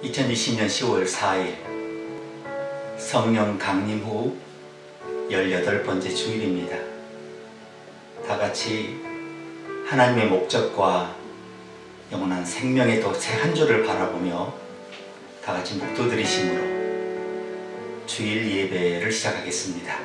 2020년 10월 4일 성령 강림 후 18번째 주일입니다. 다같이 하나님의 목적과 영원한 생명의 또 새 한 주를 바라보며 다같이 묵도드리심으로 주일 예배를 시작하겠습니다.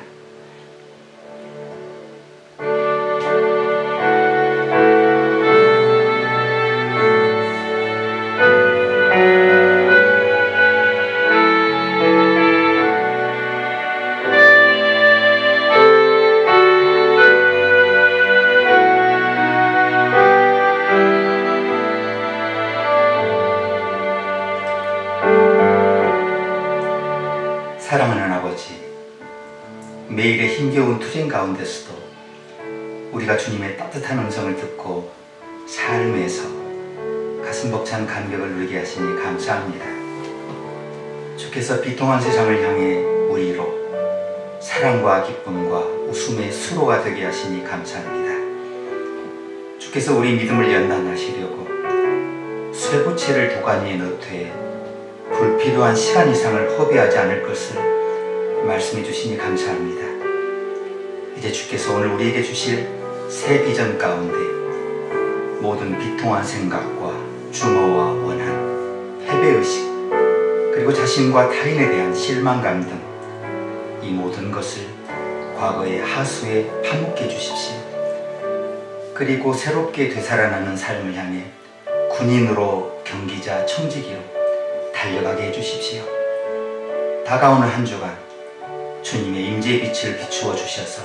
사랑하는 아버지, 매일의 힘겨운 투쟁 가운데서도 우리가 주님의 따뜻한 음성을 듣고 삶에서 가슴 벅찬 감격을 누리게 하시니 감사합니다. 주께서 비통한 세상을 향해 우리로 사랑과 기쁨과 웃음의 수로가 되게 하시니 감사합니다. 주께서 우리 믿음을 연단하시려고 쇠붙이를 도가니에 넣되 불필요한 시간 이상을 허비하지 않을 것을 말씀해 주시니 감사합니다. 이제 주께서 오늘 우리에게 주실 새 비전 가운데 모든 비통한 생각과 중어와 원한, 패배의식, 그리고 자신과 타인에 대한 실망감 등 이 모든 것을 과거의 하수에 파묻게 주십시오. 그리고 새롭게 되살아나는 삶을 향해 군인으로, 경기자, 청지기로 달려가게 해주십시오. 다가오는 한 주간 주님의 임재의 빛을 비추어 주셔서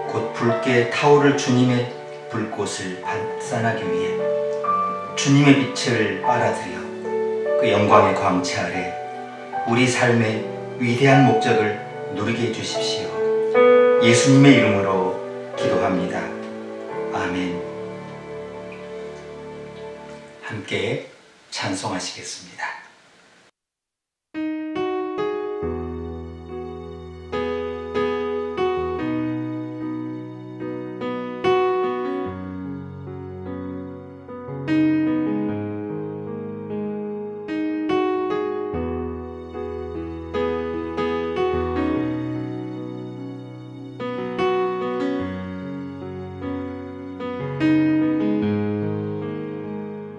곧 붉게 타오를 주님의 불꽃을 발산하기 위해 주님의 빛을 빨아들여 그 영광의 광채 아래 우리 삶의 위대한 목적을 누리게 해주십시오. 예수님의 이름으로 기도합니다. 아멘. 함께 찬송하시겠습니다.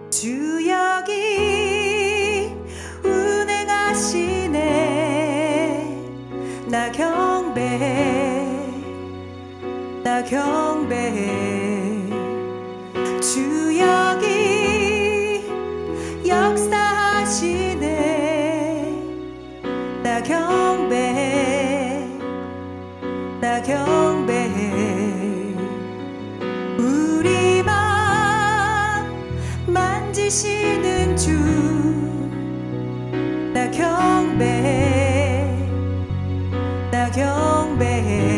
주 여기 운행하시네. 나 경배해, 나 경배해. 주 여기 역사하시네. 나 경배해, 나 경배해. 우리 맘 만지시는 주, 나 경배해, 나 경배해.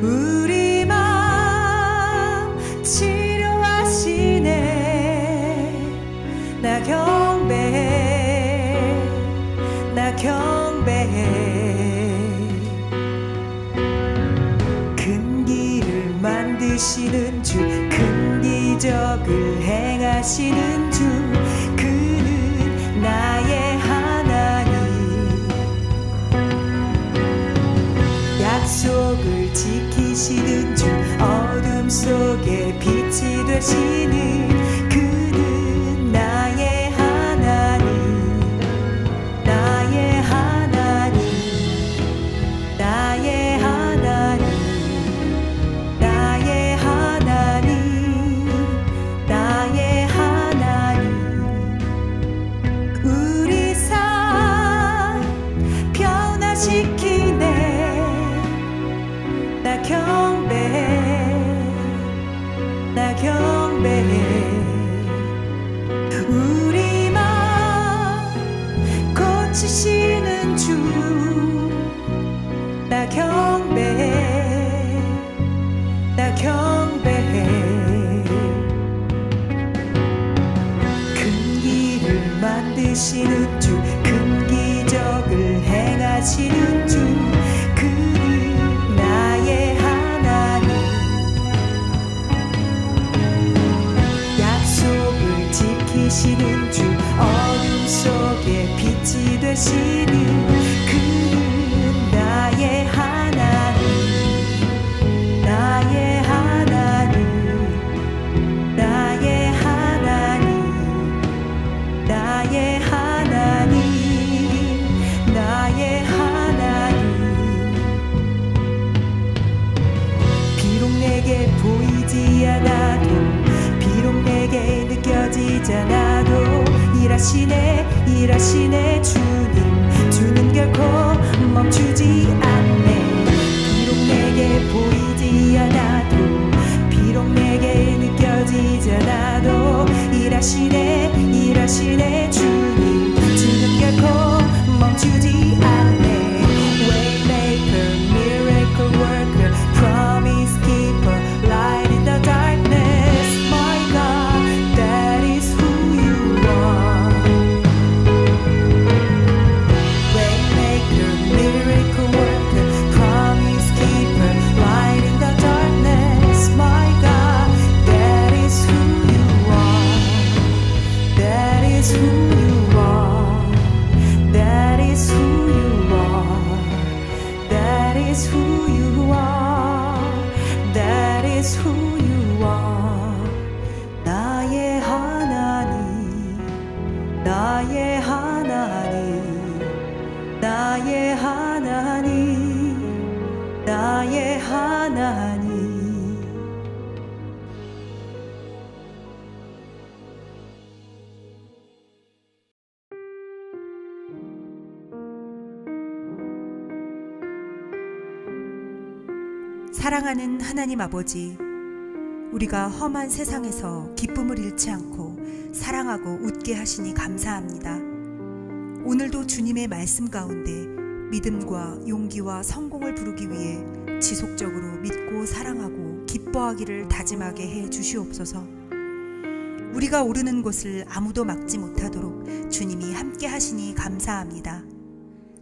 우리 맘 치료하시네. 나 경배해, 나 경배해. 큰 길을 만드시는 주, 큰 기적을 행하시는 주, 그는 나의 하나님. 약속을 지키시는 주, 어둠 속에 빛이 되시는 그는 나의 하나님. 나의 하나님, 나의 하나님, 나의 하나님, 나의 하나님. 우리 삶 변화시키네. 나 경배해, 나 경배해. 지키시는 그는 나의 하나님, 나의 하나님, 나의 하나님, 나의 하나님, 나의 하나님. 비록 내게 보이지 않아도, 비록 내게 느껴지지 않아도 일하시네 주는 결코 멈추지 않네. 비록 내게 보이지 않아도, 비록 내게 느껴지지 않아도 일하시네 주는 결코 멈추지 않네. Waymaker, miracle worker, promise keeper, light in the darkness. My God, that is who you are. Waymaker, miracle worker, promise keeper, light in the darkness. My God, that is who you are. That is who you are. That is who you are. That is who you are. That is who you are. 나의 하나님, 나의 하나님, 나의 하나님, 나의 하나님. 사랑하는 하나님 아버지, 우리가 험한 세상에서 기쁨을 잃지 않고 사랑하고 웃게 하시니 감사합니다. 오늘도 주님의 말씀 가운데 믿음과 용기와 성공을 부르기 위해 지속적으로 믿고 사랑하고 기뻐하기를 다짐하게 해 주시옵소서. 우리가 오르는 곳을 아무도 막지 못하도록 주님이 함께 하시니 감사합니다.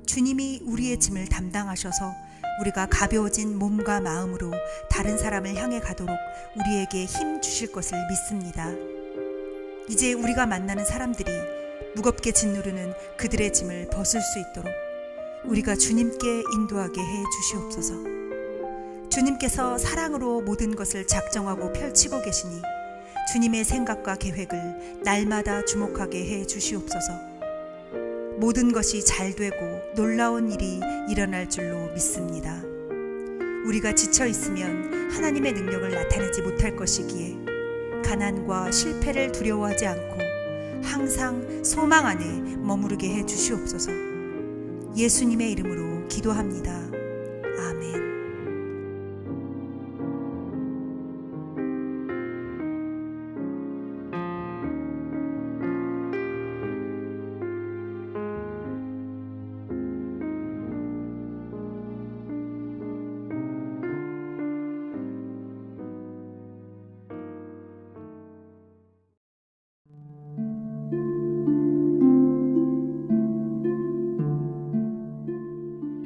주님이 우리의 짐을 담당하셔서 우리가 가벼워진 몸과 마음으로 다른 사람을 향해 가도록 우리에게 힘 주실 것을 믿습니다. 이제 우리가 만나는 사람들이 무겁게 짓누르는 그들의 짐을 벗을 수 있도록 우리가 주님께 인도하게 해 주시옵소서. 주님께서 사랑으로 모든 것을 작정하고 펼치고 계시니 주님의 생각과 계획을 날마다 주목하게 해 주시옵소서. 모든 것이 잘 되고 놀라운 일이 일어날 줄로 믿습니다. 우리가 지쳐 있으면 하나님의 능력을 나타내지 못할 것이기에 가난과 실패를 두려워하지 않고 항상 소망 안에 머무르게 해 주시옵소서. 예수님의 이름으로 기도합니다. 아멘.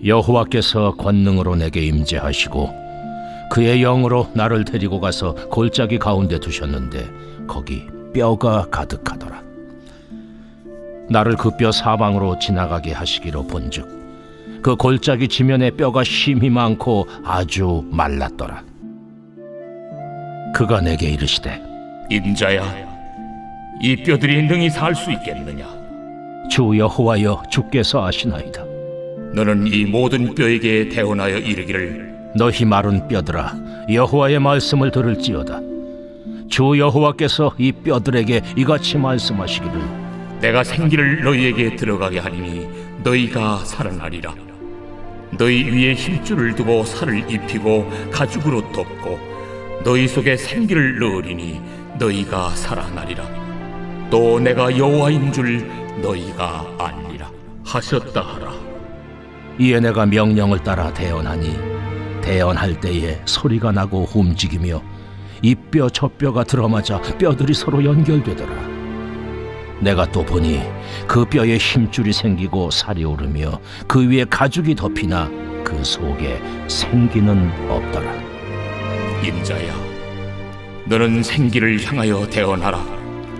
여호와께서 권능으로 내게 임재하시고 그의 영으로 나를 데리고 가서 골짜기 가운데 두셨는데 거기 뼈가 가득하더라. 나를 그 뼈 사방으로 지나가게 하시기로 본즉 그 골짜기 지면에 뼈가 심히 많고 아주 말랐더라. 그가 내게 이르시되 인자야, 이 뼈들이 능히 살 수 있겠느냐? 주 여호와여, 주께서 아시나이다. 너는 이 모든 뼈에게 대언하여 이르기를 너희 마른 뼈들아, 여호와의 말씀을 들을지어다. 주 여호와께서 이 뼈들에게 이같이 말씀하시기를 내가 생기를 너희에게 들어가게 하리니 너희가 살아나리라. 너희 위에 힘줄을 두고 살을 입히고 가죽으로 덮고 너희 속에 생기를 넣으리니 너희가 살아나리라. 또 내가 여호와인 줄 너희가 알리라 하셨다 하라. 이에 내가 명령을 따라 대언하니 대언할 때에 소리가 나고 움직이며 이 뼈 저 뼈가 들어맞아 뼈들이 서로 연결되더라. 내가 또 보니 그 뼈에 힘줄이 생기고 살이 오르며 그 위에 가죽이 덮이나 그 속에 생기는 없더라. 인자야, 너는 생기를 향하여 대언하라.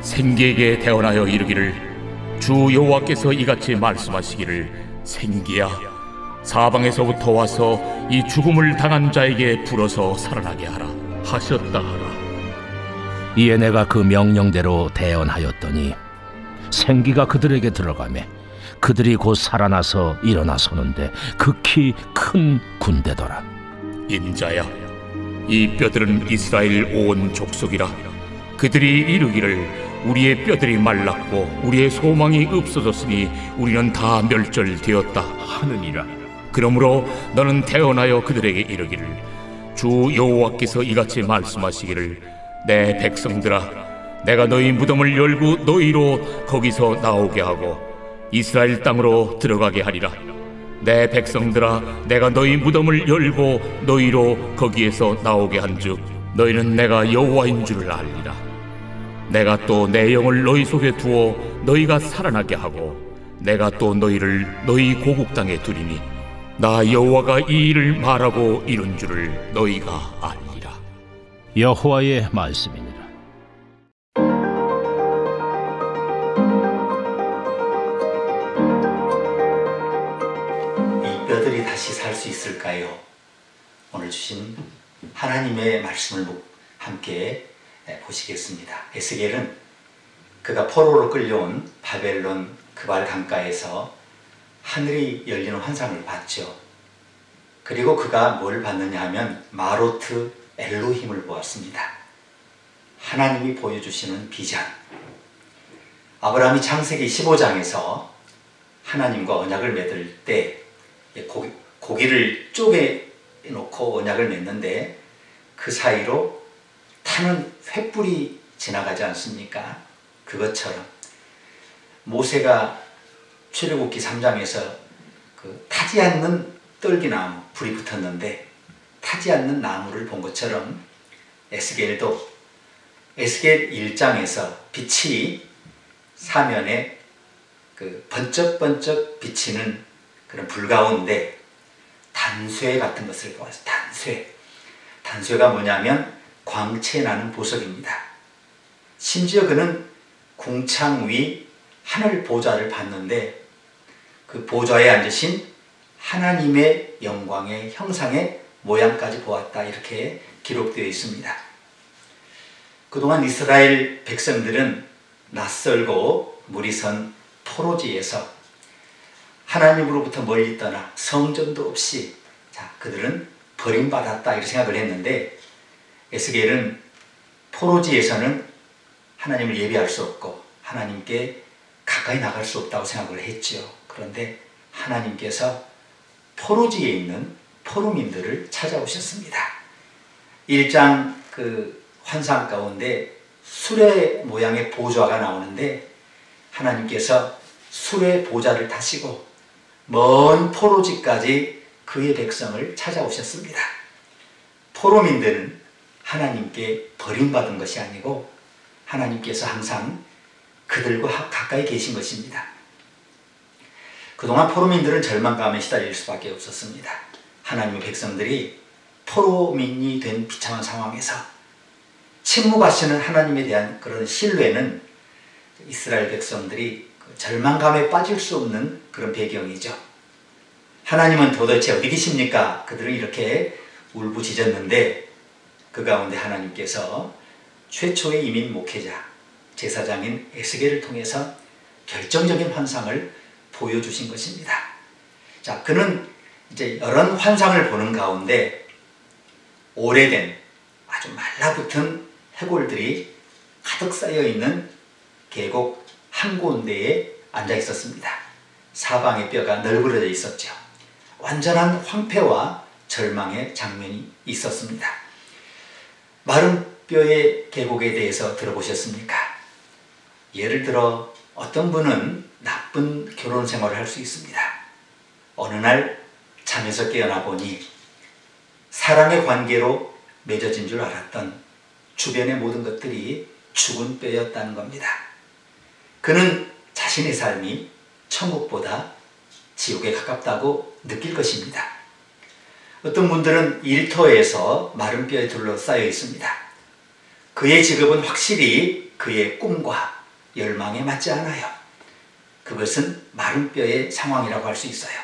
생기에게 대언하여 이르기를 주 여호와께서 이같이 말씀하시기를 생기야 사방에서부터 와서 이 죽음을 당한 자에게 불어서 살아나게 하라 하셨다 하라. 이에 내가 그 명령대로 대언하였더니 생기가 그들에게 들어가매 그들이 곧 살아나서 일어나 서는데 극히 큰 군대더라. 인자야, 이 뼈들은 이스라엘 온 족속이라. 그들이 이르기를 우리의 뼈들이 말랐고 우리의 소망이 없어졌으니 우리는 다 멸절되었다 하느니라. 그러므로 너는 대언하여 그들에게 이르기를 주 여호와께서 이같이 말씀하시기를 내 백성들아, 내가 너희 무덤을 열고 너희로 거기서 나오게 하고 이스라엘 땅으로 들어가게 하리라. 내 백성들아, 내가 너희 무덤을 열고 너희로 거기에서 나오게 한즉 너희는 내가 여호와인 줄을 알리라. 내가 또 내 영을 너희 속에 두어 너희가 살아나게 하고 내가 또 너희를 너희 고국 땅에 두리니 나 여호와가 이 일을 말하고 이룬 줄을 너희가 알리라. 여호와의 말씀이니라. 이 뼈들이 다시 살 수 있을까요? 오늘 주신 하나님의 말씀을 함께 보시겠습니다. 에스겔은 그가 포로로 끌려온 바벨론 그발 강가에서 하늘이 열리는 환상을 봤죠. 그리고 그가 뭘 봤느냐 하면 마로트 엘로힘을 보았습니다. 하나님이 보여주시는 비전. 아브라함이 창세기 15장에서 하나님과 언약을 맺을 때 고기를 쪼개 놓고 언약을 맺는데 그 사이로 타는 횃불이 지나가지 않습니까? 그것처럼 모세가 출애굽기 3장에서 그 타지 않는 떨기나무 불이 붙었는데 타지 않는 나무를 본 것처럼 에스겔도 에스겔 1장에서 빛이 사면에 그 번쩍번쩍 비치는 그런 불 가운데 단쇠 같은 것을 보았어요. 단쇠가 뭐냐면 광채 나는 보석입니다. 심지어 그는 궁창 위 하늘 보좌를 봤는데 그 보좌에 앉으신 하나님의 영광의 형상의 모양까지 보았다, 이렇게 기록되어 있습니다. 그동안 이스라엘 백성들은 낯설고 무리 선 포로지에서 하나님으로부터 멀리 떠나 성전도 없이 그들은 버림받았다, 이렇게 생각을 했는데 에스겔은 포로지에서는 하나님을 예배할 수 없고 하나님께 가까이 나갈 수 없다고 생각을 했죠. 그런데 하나님께서 포로지에 있는 포로민들을 찾아오셨습니다. 1장 그 환상 가운데 수레 모양의 보좌가 나오는데 하나님께서 수레 보좌를 타시고 먼 포로지까지 그의 백성을 찾아오셨습니다. 포로민들은 하나님께 버림받은 것이 아니고 하나님께서 항상 그들과 가까이 계신 것입니다. 그동안 포로민들은 절망감에 시달릴 수밖에 없었습니다. 하나님의 백성들이 포로민이 된 비참한 상황에서 침묵하시는 하나님에 대한 그런 신뢰는 이스라엘 백성들이 절망감에 빠질 수 없는 그런 배경이죠. 하나님은 도대체 어디 계십니까? 그들은 이렇게 울부짖었는데 그 가운데 하나님께서 최초의 이민 목회자 제사장인 에스겔을 통해서 결정적인 환상을 보여주신 것입니다. 자, 그는 이제 여러 환상을 보는 가운데 오래된 아주 말라붙은 해골들이 가득 쌓여 있는 계곡 한 군데에 앉아 있었습니다. 사방의 뼈가 널브러져 있었죠. 완전한 황폐와 절망의 장면이 있었습니다. 마른 뼈의 계곡에 대해서 들어보셨습니까? 예를 들어 어떤 분은 나쁜 결혼 생활을 할 수 있습니다. 어느 날 잠에서 깨어나 보니 사랑의 관계로 맺어진 줄 알았던 주변의 모든 것들이 죽은 뼈였다는 겁니다. 그는 자신의 삶이 천국보다 지옥에 가깝다고 느낄 것입니다. 어떤 분들은 일터에서 마른 뼈에 둘러싸여 있습니다. 그의 직업은 확실히 그의 꿈과 열망에 맞지 않아요. 그것은 마른 뼈의 상황이라고 할 수 있어요.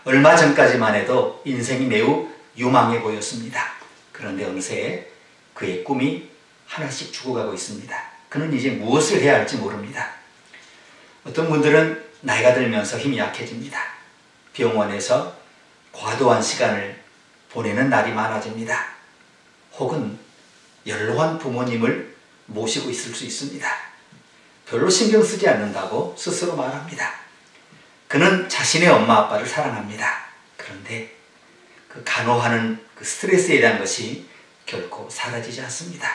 얼마 전까지만 해도 인생이 매우 유망해 보였습니다. 그런데 어느새 그의 꿈이 하나씩 죽어가고 있습니다. 그는 이제 무엇을 해야 할지 모릅니다. 어떤 분들은 나이가 들면서 힘이 약해집니다. 병원에서 과도한 시간을 보내는 날이 많아집니다. 혹은 연로한 부모님을 모시고 있을 수 있습니다. 별로 신경 쓰지 않는다고 스스로 말합니다. 그는 자신의 엄마 아빠를 사랑합니다. 그런데 그 간호하는 그 스트레스에 대한 것이 결코 사라지지 않습니다.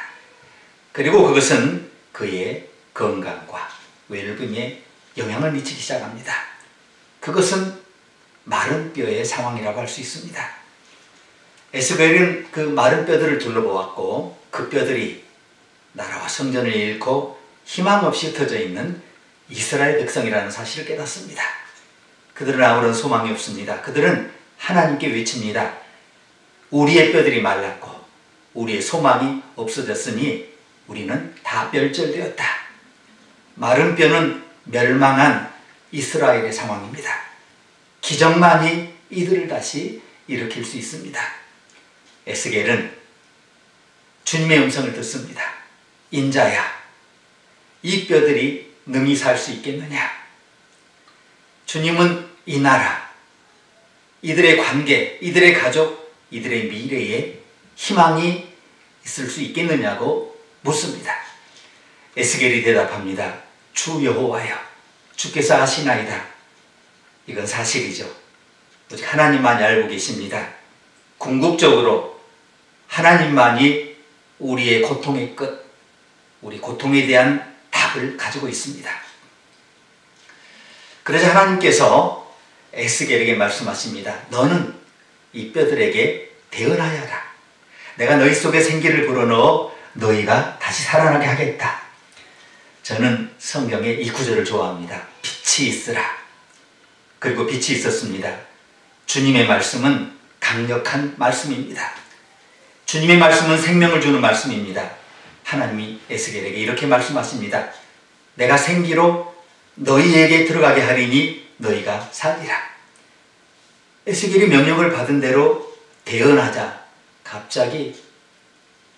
그리고 그것은 그의 건강과 웰빙에 영향을 미치기 시작합니다. 그것은 마른 뼈의 상황이라고 할 수 있습니다. 에스겔은 그 마른 뼈들을 둘러보았고 그 뼈들이 나라와 성전을 잃고 희망 없이 흩어져 있는 이스라엘 백성이라는 사실을 깨닫습니다. 그들은 아무런 소망이 없습니다. 그들은 하나님께 외칩니다. 우리의 뼈들이 말랐고 우리의 소망이 없어졌으니 우리는 다 멸절되었다. 마른 뼈는 멸망한 이스라엘의 상황입니다. 기적만이 이들을 다시 일으킬 수 있습니다. 에스겔은 주님의 음성을 듣습니다. 인자야, 이 뼈들이 능히 살 수 있겠느냐? 주님은 이 나라, 이들의 관계, 이들의 가족, 이들의 미래에 희망이 있을 수 있겠느냐고 묻습니다. 에스겔이 대답합니다. 주 여호와여, 주께서 아시나이다. 이건 사실이죠. 오직 하나님만이 알고 계십니다. 궁극적으로 하나님만이 우리의 고통의 끝, 우리 고통에 대한 답을 가지고 있습니다. 그러자 하나님께서 에스겔에게 말씀하십니다. 너는 이 뼈들에게 대언하여라. 내가 너희 속에 생기를 불어넣어 너희가 다시 살아나게 하겠다. 저는 성경의 이 구절을 좋아합니다. 빛이 있으라. 그리고 빛이 있었습니다. 주님의 말씀은 강력한 말씀입니다. 주님의 말씀은 생명을 주는 말씀입니다. 하나님이 에스겔에게 이렇게 말씀하십니다. 내가 생기로 너희에게 들어가게 하리니 너희가 살리라. 에스겔이 명령을 받은 대로 대언하자 갑자기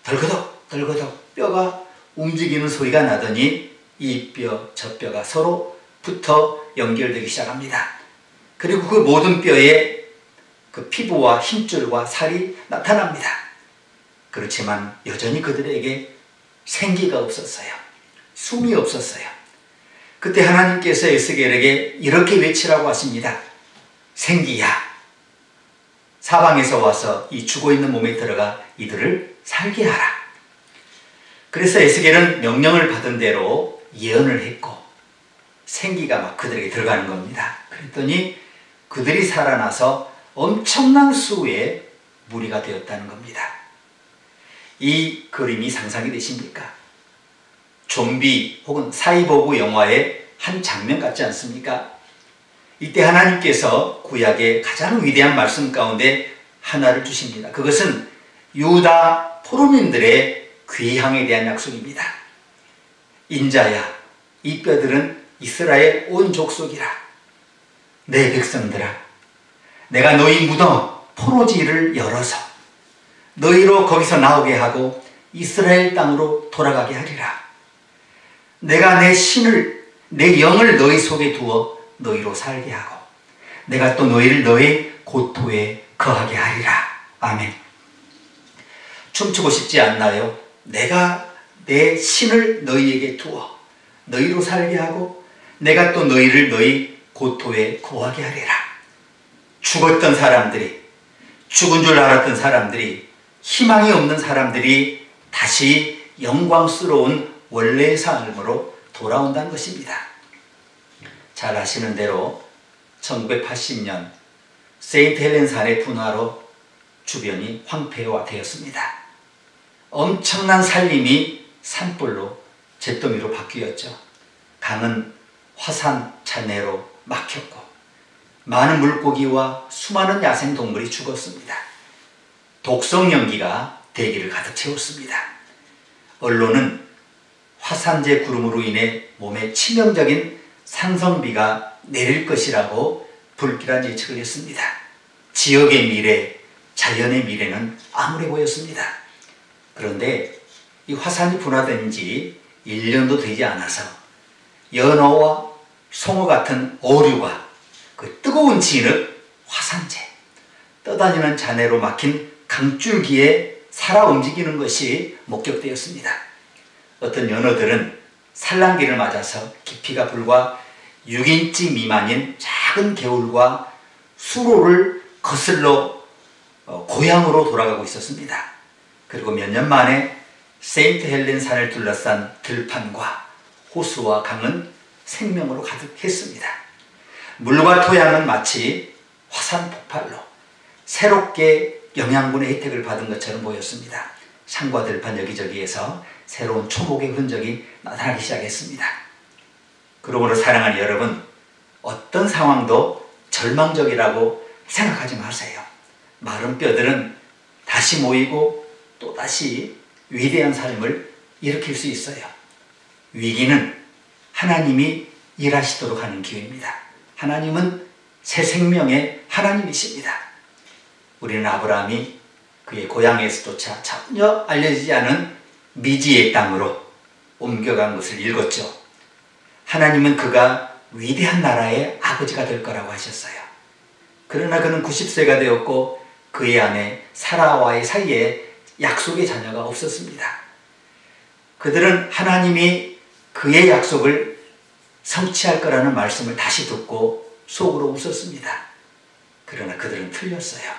덜거덕 뼈가 움직이는 소리가 나더니 이 뼈, 저 뼈가 서로 붙어 연결되기 시작합니다. 그리고 그 모든 뼈에 그 피부와 힘줄과 살이 나타납니다. 그렇지만 여전히 그들에게 생기가 없었어요. 숨이 없었어요. 그때 하나님께서 에스겔에게 이렇게 외치라고 하십니다. 생기야, 사방에서 와서 이 죽어있는 몸에 들어가 이들을 살게 하라. 그래서 에스겔은 명령을 받은 대로 예언을 했고 생기가 막 그들에게 들어가는 겁니다. 그랬더니 그들이 살아나서 엄청난 수의 무리가 되었다는 겁니다. 이 그림이 상상이 되십니까? 좀비 혹은 사이보그 영화의 한 장면 같지 않습니까? 이때 하나님께서 구약의 가장 위대한 말씀 가운데 하나를 주십니다. 그것은 유다 포로민들의 귀향에 대한 약속입니다. 인자야, 이 뼈들은 이스라엘 온 족속이라. 내 백성들아, 내가 너희 무덤 포로지를 열어서 너희로 거기서 나오게 하고 이스라엘 땅으로 돌아가게 하리라. 내가 내 신을, 내 영을 너희 속에 두어 너희로 살게 하고 내가 또 너희를 너희 고토에 거하게 하리라. 아멘. 춤추고 싶지 않나요? 내가 내 신을 너희에게 두어 너희로 살게 하고 내가 또 너희를 너희 고토에 거하게 하리라. 죽었던 사람들이, 죽은 줄 알았던 사람들이, 희망이 없는 사람들이 다시 영광스러운 원래의 삶으로 돌아온다는 것입니다. 잘 아시는 대로 1980년 세인트 헬렌 산의 분화로 주변이 황폐화되었습니다. 엄청난 산림이 산불로 잿더미로 바뀌었죠. 강은 화산 잔해로 막혔고 많은 물고기와 수많은 야생동물이 죽었습니다. 독성 연기가 대기를 가득 채웠습니다. 언론은 화산재 구름으로 인해 몸에 치명적인 산성비가 내릴 것이라고 불길한 예측을 했습니다. 지역의 미래, 자연의 미래는 암울해 보였습니다. 그런데 이 화산이 분화된 지 1년도 되지 않아서 연어와 송어 같은 어류가 그 뜨거운 진흙, 화산재, 떠다니는 잔해로 막힌 강줄기에 살아 움직이는 것이 목격되었습니다. 어떤 연어들은 산란기를 맞아서 깊이가 불과 6인치 미만인 작은 개울과 수로를 거슬러 고향으로 돌아가고 있었습니다. 그리고 몇 년 만에 세인트 헬렌 산을 둘러싼 들판과 호수와 강은 생명으로 가득했습니다. 물과 토양은 마치 화산 폭발로 새롭게 영양분의 혜택을 받은 것처럼 보였습니다. 산과 들판 여기저기에서 새로운 초목의 흔적이 나타나기 시작했습니다. 그러므로 사랑하는 여러분, 어떤 상황도 절망적이라고 생각하지 마세요. 마른 뼈들은 다시 모이고 또다시 위대한 삶을 일으킬 수 있어요. 위기는 하나님이 일하시도록 하는 기회입니다. 하나님은 새 생명의 하나님이십니다. 우리는 아브라함이 그의 고향에서조차 전혀 알려지지 않은 미지의 땅으로 옮겨간 것을 읽었죠. 하나님은 그가 위대한 나라의 아버지가 될 거라고 하셨어요. 그러나 그는 90세가 되었고 그의 아내 사라와의 사이에 약속의 자녀가 없었습니다. 그들은 하나님이 그의 약속을 성취할 거라는 말씀을 다시 듣고 속으로 웃었습니다. 그러나 그들은 틀렸어요.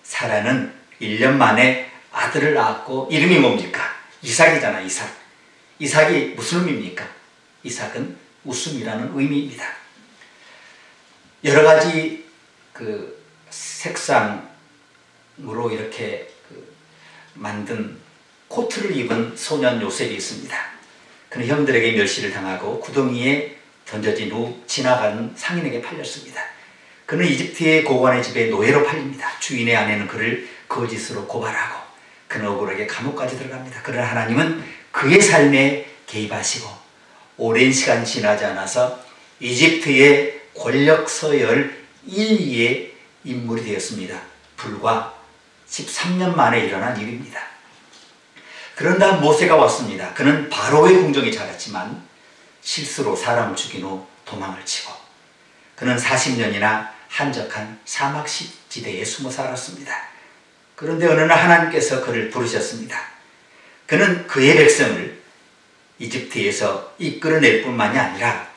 사라는 1년 만에 아들을 낳았고 이름이 뭡니까? 이삭이잖아, 이삭. 이삭이 무슨 의미입니까? 이삭은 웃음이라는 의미입니다. 여러 가지 그 색상으로 이렇게 만든 코트를 입은 소년 요셉이 있습니다. 그는 형들에게 멸시를 당하고 구덩이에 던져진 후 지나가는 상인에게 팔렸습니다. 그는 이집트의 고관의 집에 노예로 팔립니다. 주인의 아내는 그를 거짓으로 고발하고 그는 억울하게 감옥까지 들어갑니다. 그러나 하나님은 그의 삶에 개입하시고 오랜 시간이 지나지 않아서 이집트의 권력 서열 1위의 인물이 되었습니다. 불과 13년 만에 일어난 일입니다. 그런 다음 모세가 왔습니다. 그는 바로의 궁정에 자랐지만 실수로 사람을 죽인 후 도망을 치고 그는 40년이나 한적한 사막지대에 숨어 살았습니다. 그런데 어느 날 하나님께서 그를 부르셨습니다. 그는 그의 백성을 이집트에서 이끌어낼 뿐만이 아니라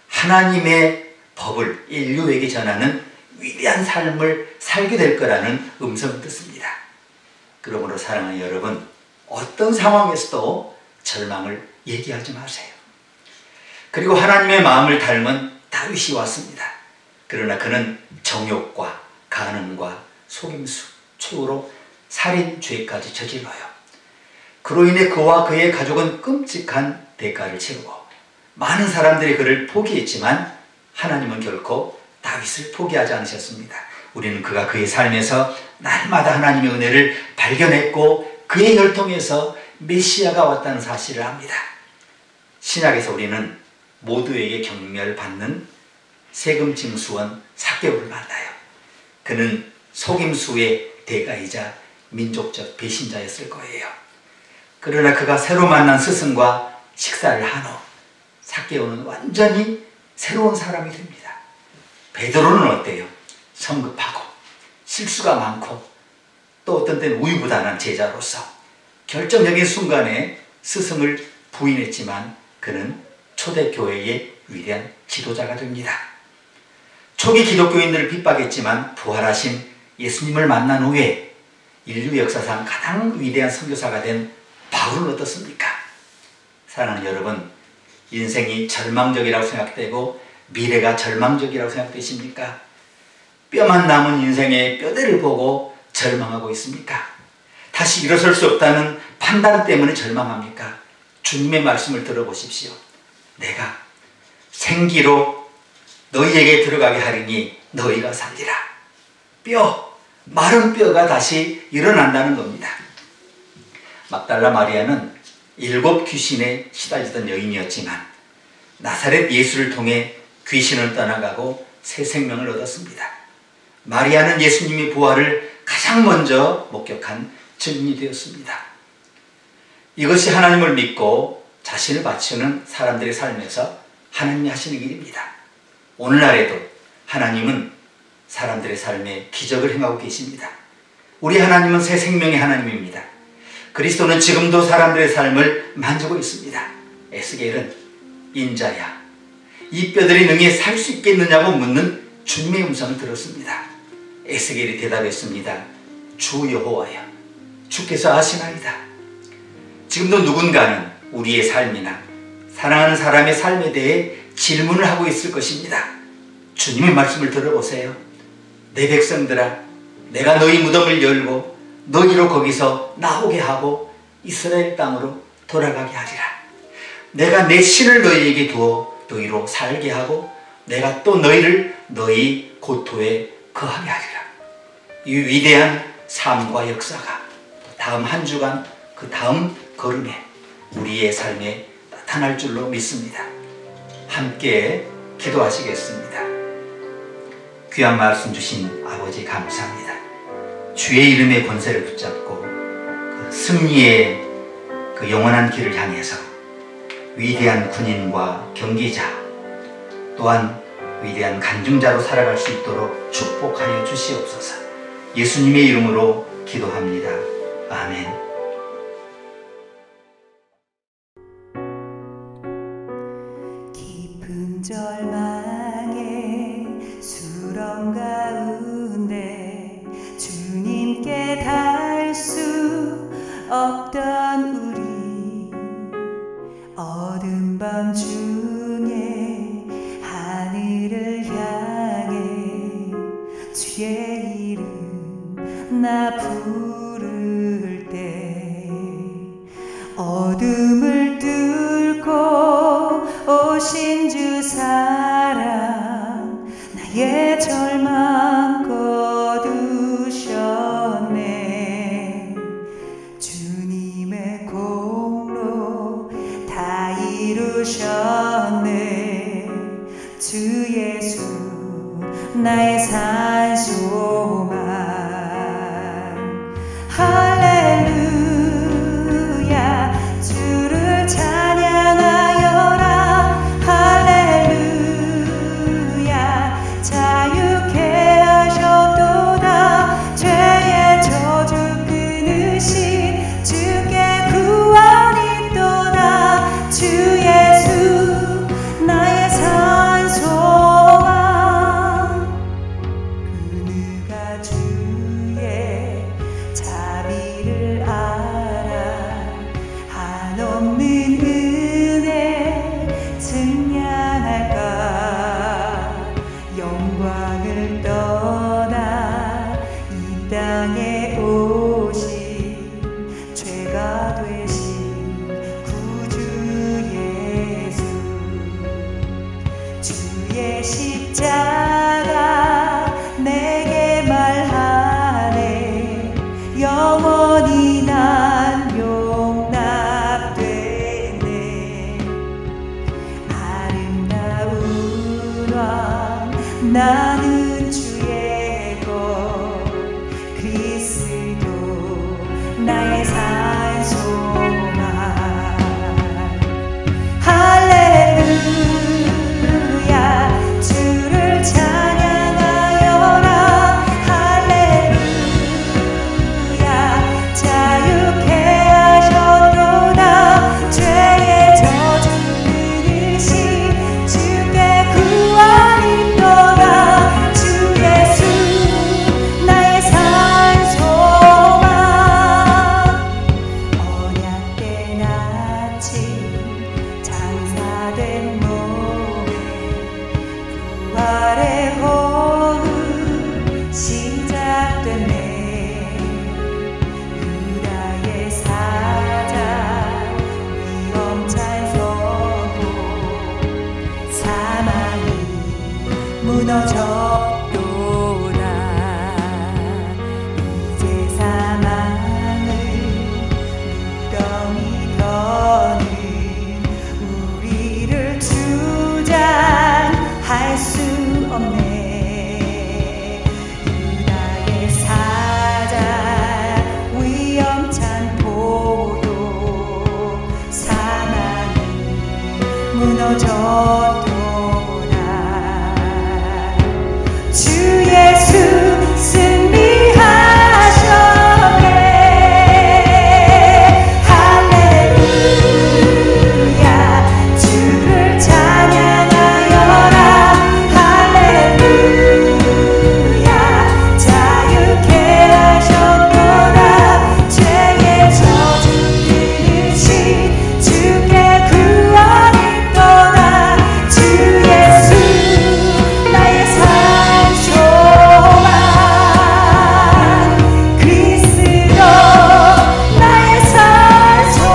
하나님의 법을 인류에게 전하는 위대한 삶을 살게 될 거라는 음성을 듣습니다. 그러므로 사랑하는 여러분, 어떤 상황에서도 절망을 얘기하지 마세요. 그리고 하나님의 마음을 닮은 다윗이 왔습니다. 그러나 그는 정욕과 간음과 속임수, 추후로 살인죄까지 저질러요. 그로 인해 그와 그의 가족은 끔찍한 대가를 치르고 많은 사람들이 그를 포기했지만 하나님은 결코 다윗을 포기하지 않으셨습니다. 우리는 그가 그의 삶에서 날마다 하나님의 은혜를 발견했고 그의 혈통에서 메시아가 왔다는 사실을 압니다. 신약에서 우리는 모두에게 경멸받는 세금 징수원 삭개오를 만나요. 그는 속임수의 대가이자 민족적 배신자였을 거예요. 그러나 그가 새로 만난 스승과 식사를 한 후 삭개오는 완전히 새로운 사람이 됩니다. 베드로는 어때요? 성급하고 실수가 많고 또 어떤 때는 우유부단한 제자로서 결정적인 순간에 스승을 부인했지만 그는 초대교회의 위대한 지도자가 됩니다. 초기 기독교인들을 핍박했지만 부활하신 예수님을 만난 후에 인류 역사상 가장 위대한 선교사가 된 바울은 어떻습니까? 사랑하는 여러분, 인생이 절망적이라고 생각되고 미래가 절망적이라고 생각되십니까? 뼈만 남은 인생의 뼈대를 보고 절망하고 있습니까? 다시 일어설 수 없다는 판단 때문에 절망합니까? 주님의 말씀을 들어보십시오. 내가 생기로 너희에게 들어가게 하리니 너희가 살리라. 마른 뼈가 다시 일어난다는 겁니다. 막달라 마리아는 7 귀신에 시달리던 여인이었지만 나사렛 예수를 통해 귀신을 떠나가고 새 생명을 얻었습니다. 마리아는 예수님의 부활을 가장 먼저 목격한 증인이 되었습니다. 이것이 하나님을 믿고 자신을 바치는 사람들의 삶에서 하나님이 하시는 일입니다. 오늘날에도 하나님은 사람들의 삶에 기적을 행하고 계십니다. 우리 하나님은 새 생명의 하나님입니다. 그리스도는 지금도 사람들의 삶을 만지고 있습니다. 에스겔은 인자야, 이 뼈들이 능히 살 수 있겠느냐고 묻는 주님의 음성을 들었습니다. 에스겔이 대답했습니다. 주 여호와여, 주께서 아시나이다. 지금도 누군가는 우리의 삶이나 사랑하는 사람의 삶에 대해 질문을 하고 있을 것입니다. 주님의 말씀을 들어보세요. 내 백성들아, 내가 너희 무덤을 열고 너희로 거기서 나오게 하고 이스라엘 땅으로 돌아가게 하리라. 내가 내 신을 너희에게 두어 너희로 살게 하고 내가 또 너희를 너희 고토에 거하게 하리라. 이 위대한 삶과 역사가 다음 한 주간 그 다음 걸음에 우리의 삶에 나타날 줄로 믿습니다. 함께 기도하시겠습니다. 귀한 말씀 주신 아버지 감사합니다. 주의 이름의 권세를 붙잡고 그 승리의 그 영원한 길을 향해서 위대한 군인과 경기자 또한 위대한 간증자로 살아갈 수 있도록 축복하여 주시옵소서. 예수님의 이름으로 기도합니다. 아멘. 깊은 절망의 수렁 가운데 주님께 닿을 수 없던 우리, 어두운 밤 중에 하늘을 향해 주의 이름 나 부를 때, 어둠을 뚫고 오신 주 사랑 나의 절망 거두셨네. 주님의 공로 다 이루셨네. 주 예수 나의 산소망. 할렐루야 주를 찬양하여라. 할렐루야 자유케 하셨도다. 죄의 저주 끊으신 주께 구원이 있도다. 주 예수 나의 산소망. 그누가 주의 자비를 알아 한없는 은혜 증량할까. 영광을 떠나 이 땅에 오신 죄가 되신 구주 예수. 주의 십자가 내게 말하네. 영원히 난 용납되네. 아름다운 왕 나는 주의 것. 그리스도 나의 산소망. 할렐루야 주를 찬양하여라. 할렐루야 자유케 하셨도다. 죄의 저주 끊으신 주께 구원이 있도다. 주 예수 나의 산소망. 언약된 아침 장사된 몸에 부활의 호흡 시작됐네. 유다의 사자 위험찬 선포. 사망이 무너졌도다. 이제 사망을 무덤이 더는 우리를 주장할 무너졌도다. 주 예수 승리하셨네. 할렐루야. 주를 찬양하여라. 할렐루야. 자유케 하셨도다. 죄의 저주 끊으신 주께 구원이 떠나. 주 예수 나의 산 소망. 그리스도 나의 산 소망.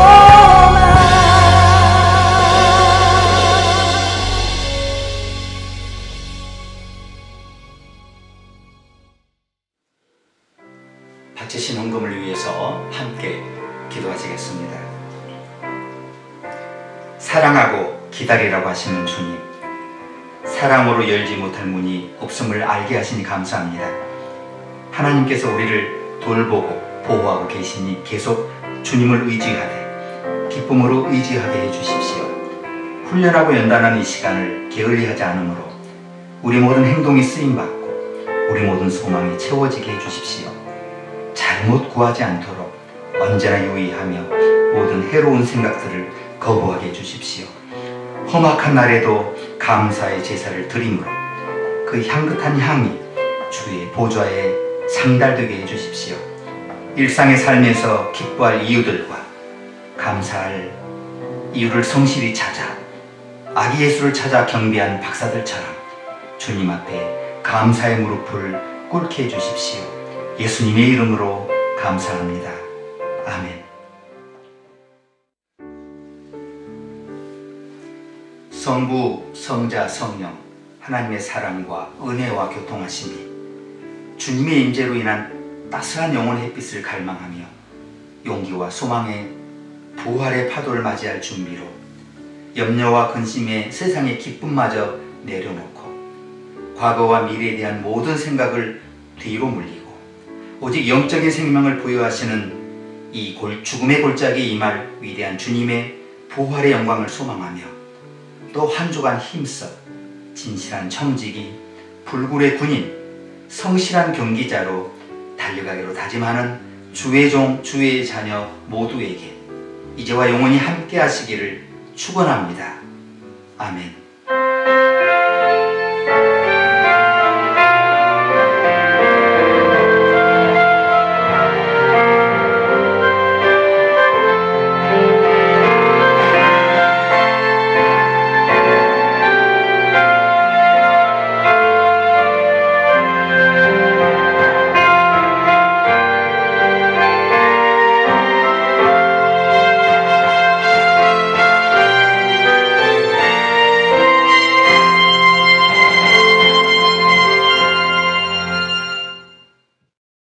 바치신 헌금을 위해서 함께 기도하시겠습니다. 사랑하고 기다리라고 하시는 주님, 사랑으로 열지 못할 문이 없음을 알게 하시니 감사합니다. 하나님께서 우리를 돌보고 보호하고 계시니 계속 주님을 의지하되 기쁨으로 의지하게 해주십시오. 훈련하고 연단하는 이 시간을 게을리하지 않으므로 우리 모든 행동이 쓰임받고 우리 모든 소망이 채워지게 해주십시오. 잘못 구하지 않도록 언제나 유의하며 모든 해로운 생각들을 거부하게 해주십시오. 험악한 날에도 감사의 제사를 드림으로 그 향긋한 향이 주의 보좌에 상달되게 해주십시오. 일상의 삶에서 기뻐할 이유들과 감사할 이유를 성실히 찾아 아기 예수를 찾아 경배한 박사들처럼 주님 앞에 감사의 무릎을 꿇게 해주십시오. 예수님의 이름으로 감사합니다. 아멘. 성부, 성자, 성령 하나님의 사랑과 은혜와 교통하심이 주님의 임재로 인한 따스한 영혼의 햇빛을 갈망하며 용기와 소망의 부활의 파도를 맞이할 준비로 염려와 근심의 세상의 기쁨마저 내려놓고 과거와 미래에 대한 모든 생각을 뒤로 물리고 오직 영적인 생명을 부여하시는 이 죽음의 골짜기에 임할 위대한 주님의 부활의 영광을 소망하며 또 한 주간 힘써 진실한 청지기, 불굴의 군인, 성실한 경기자로 달려가기로 다짐하는 주의 종, 주의 자녀 모두에게 이제와 영원히 함께 하시기를 축원합니다. 아멘.